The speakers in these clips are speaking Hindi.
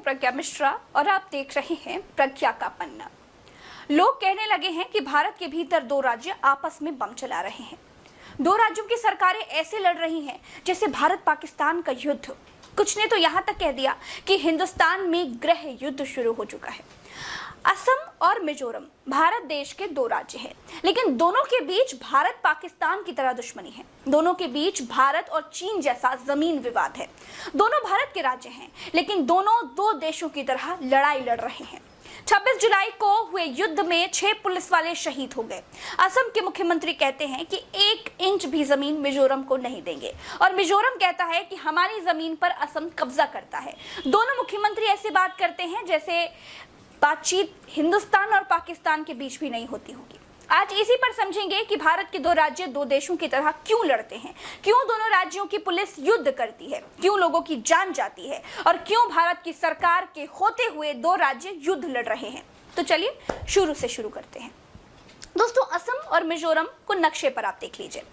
प्रज्ञा मिश्रा और आप देख रहे हैं प्रज्ञा का पन्ना। लोग कहने लगे हैं कि भारत के भीतर दो राज्य आपस में बम चला रहे हैं। दो राज्यों की सरकारें ऐसे लड़ रही हैं जैसे भारत पाकिस्तान का युद्ध। कुछ ने तो यहाँ तक कह दिया कि हिंदुस्तान में गृह युद्ध शुरू हो चुका है। असम और मिजोरम भारत देश के दो राज्य हैं, लेकिन दोनों के बीच भारत पाकिस्तान की तरह दुश्मनी है। दोनों के बीच भारत और चीन जैसा जमीन विवाद है। दोनों भारत के राज्य हैं, लेकिन दोनों दो देशों की तरह लड़ाई लड़ रहे हैं। 26 जुलाई को हुए युद्ध में 6 पुलिस वाले शहीद हो गए। असम के मुख्यमंत्री कहते हैं कि 1 इंच भी जमीन मिजोरम को नहीं देंगे, और मिजोरम कहता है कि हमारी जमीन पर असम कब्जा करता है। दोनों मुख्यमंत्री ऐसी बात करते हैं जैसे बातचीत हिंदुस्तान और पाकिस्तान के बीच भी नहीं होती होगी। आज इसी पर समझेंगे कि भारत के दो राज्य दो देशों की तरह क्यों लड़ते हैं, क्यों दोनों राज्यों की पुलिस युद्ध करती है, क्यों लोगों की जान जाती है, और क्यों भारत की सरकार के होते हुए दो राज्य युद्ध लड़ रहे हैं। तो चलिए शुरू से शुरू करते हैं। दोस्तों, असम और मिजोरम को नक्शे पर आप देख लीजिए।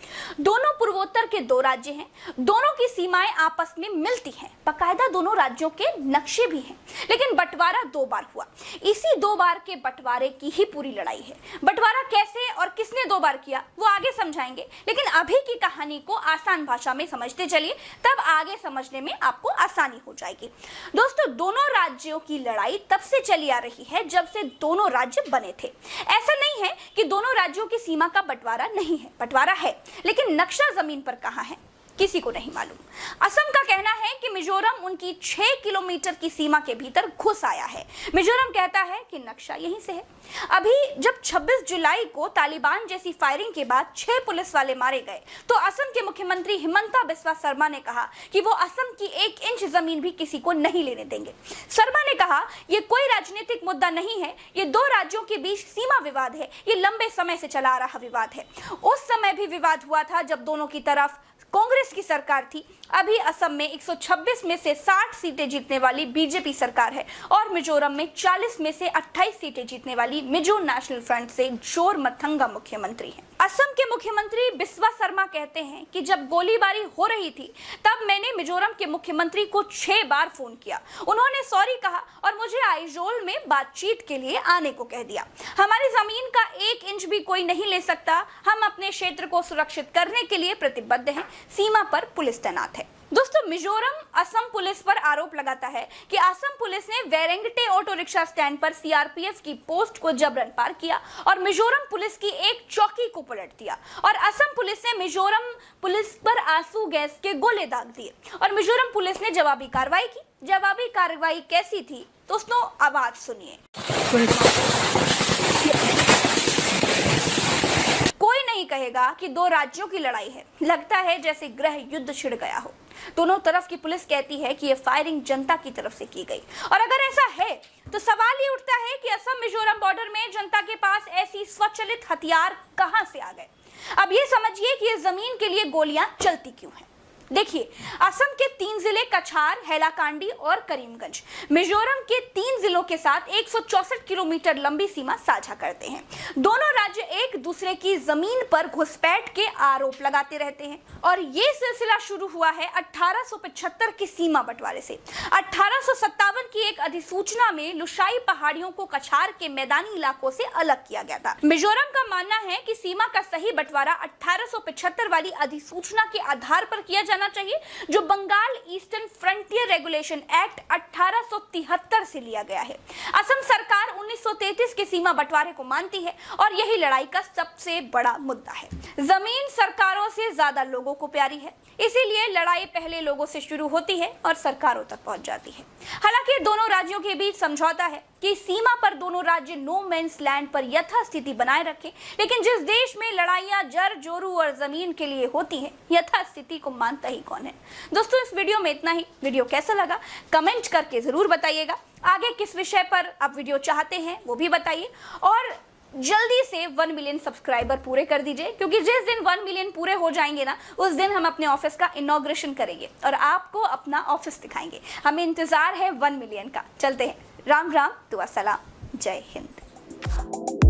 दोनों पूर्वोत्तर के दो राज्य हैं। दोनों की सीमाएं आपस में मिलती हैं। बाकायदा दोनों राज्यों के नक्शे भी हैं, लेकिन बंटवारा 2 बार हुआ। इसी 2 बार के बंटवारे की ही पूरी लड़ाई है। बंटवारा कैसे और किसने 2 बार किया वो आगे समझाएंगे, लेकिन अभी की कहानी को आसान भाषा में समझते चलिए, तब आगे समझने में आपको आसानी हो जाएगी। दोस्तों, दोनों राज्यों की लड़ाई तब से चली आ रही है जब से दोनों राज्य बने थे। ऐसा नहीं है कि दोनों राज्यों की सीमा का बंटवारा नहीं है, बंटवारा है, लेकिन नक्शा जमीन पर कहां है किसी को नहीं मालूम। असम का कहना है कि मिजोरम उनकी 6 किलोमीटर की सीमा के भीतर घुस आया है। मिजोरम कहता है कि नक्शा यहीं से है। अभी जब 26 जुलाई को तालिबान जैसी फायरिंग के बाद 6 पुलिस वाले मारे गए, तो असम के मुख्यमंत्री हिमंता बिस्वा शर्मा ने कहा कि वो असम की 1 इंच जमीन भी किसी को नहीं लेने देंगे। शर्मा ने कहा, ये कोई राजनीतिक मुद्दा नहीं है, ये दो राज्यों के बीच सीमा विवाद है, ये लंबे समय से चला आ रहा विवाद है। उस समय भी विवाद हुआ था जब दोनों की तरफ कांग्रेस की सरकार थी। अभी असम में 126 में से 60 सीटें जीतने वाली बीजेपी सरकार है, और मिजोरम में 40 में से 28 सीटें जीतने वाली मिजो नेशनल फ्रंट से जोरमथंगा मुख्यमंत्री हैं। असम के मुख्यमंत्री बिस्वा शर्मा कहते हैं कि जब गोलीबारी हो रही थी तब मैंने मिजोरम के मुख्यमंत्री को 6 बार फोन किया। उन्होंने सॉरी कहा और मुझे आइजोल में बातचीत के लिए आने को कह दिया। हमारी जमीन का 1 इंच भी कोई नहीं ले सकता। हम अपने क्षेत्र को सुरक्षित करने के लिए प्रतिबद्ध हैं। सीमा पर पुलिस तैनात है। दोस्तों, मिजोरम असम पुलिस पर आरोप लगाता है कि असम पुलिस ने वेरेंगटे ऑटो रिक्शा स्टैंड पर सीआरपीएफ की पोस्ट को जबरन पार किया और मिजोरम पुलिस की एक चौकी को पलट दिया, और असम पुलिस ने मिजोरम पुलिस पर आंसू गैस के गोले दाग दिए, और मिजोरम पुलिस ने जवाबी कार्रवाई की। जवाबी कार्रवाई कैसी थी दोस्तों, आवाज सुनिए। कोई नहीं कहेगा कि दो राज्यों की लड़ाई है, लगता है जैसे गृह युद्ध छिड़ गया हो। दोनों तरफ की पुलिस कहती है कि यह फायरिंग जनता की तरफ से की गई, और अगर ऐसा है तो सवाल ये उठता है कि असम मिजोरम बॉर्डर में जनता के पास ऐसी स्वचालित हथियार कहां से आ गए। अब ये समझिए कि इस जमीन के लिए गोलियां चलती क्यों हैं। देखिए, असम के 3 जिले कछार, हैलाकांडी और करीमगंज मिजोरम के 3 जिलों के साथ 164 किलोमीटर लंबी सीमा साझा करते हैं। दोनों राज्य एक दूसरे की जमीन पर घुसपैठ के आरोप लगाते रहते हैं, और ये सिलसिला शुरू हुआ है 1875 की सीमा बंटवारे से। 1857 की एक अधिसूचना में लुशाई पहाड़ियों को कछार के मैदानी इलाकों से अलग किया गया था। मिजोरम का मानना है कि सीमा का सही बंटवारा 1875 वाली अधिसूचना के आधार पर किया जाना चाहिए, जो Bengal eastern frontier regulation act 1873 से लिया गया है। असम सरकार 1933 के सीमा बंटवारे को मानती है, और यही लड़ाई का सबसे बड़ा मुद्दा है। जमीन सरकारों से ज्यादा लोगों को प्यारी है, इसीलिए लड़ाई पहले लोगों से शुरू होती है और सरकारों तक पहुंच जाती है। हालांकि दोनों राज्यों के बीच समझौता है कि सीमा पर दोनों राज्य नो मैंस लैंड पर यथास्थिति बनाए रखें, लेकिन जिस देश में लड़ाइयां जर जोरू और जमीन के लिए होती हैं, यथास्थिति को मानता ही कौन है। दोस्तों, इस वीडियो में इतना ही। वीडियो कैसा लगा कमेंट करके जरूर बताइएगा। आगे किस विषय पर आप वीडियो चाहते हैं वो भी बताइए, और जल्दी से 1 मिलियन सब्सक्राइबर पूरे कर दीजिए, क्योंकि जिस दिन 1 मिलियन पूरे हो जाएंगे ना, उस दिन हम अपने ऑफिस का इनॉग्रेशन करेंगे और आपको अपना ऑफिस दिखाएंगे। हमें इंतजार है 1 मिलियन का। चलते हैं। राम राम, दुआ सलाम, जय हिंद।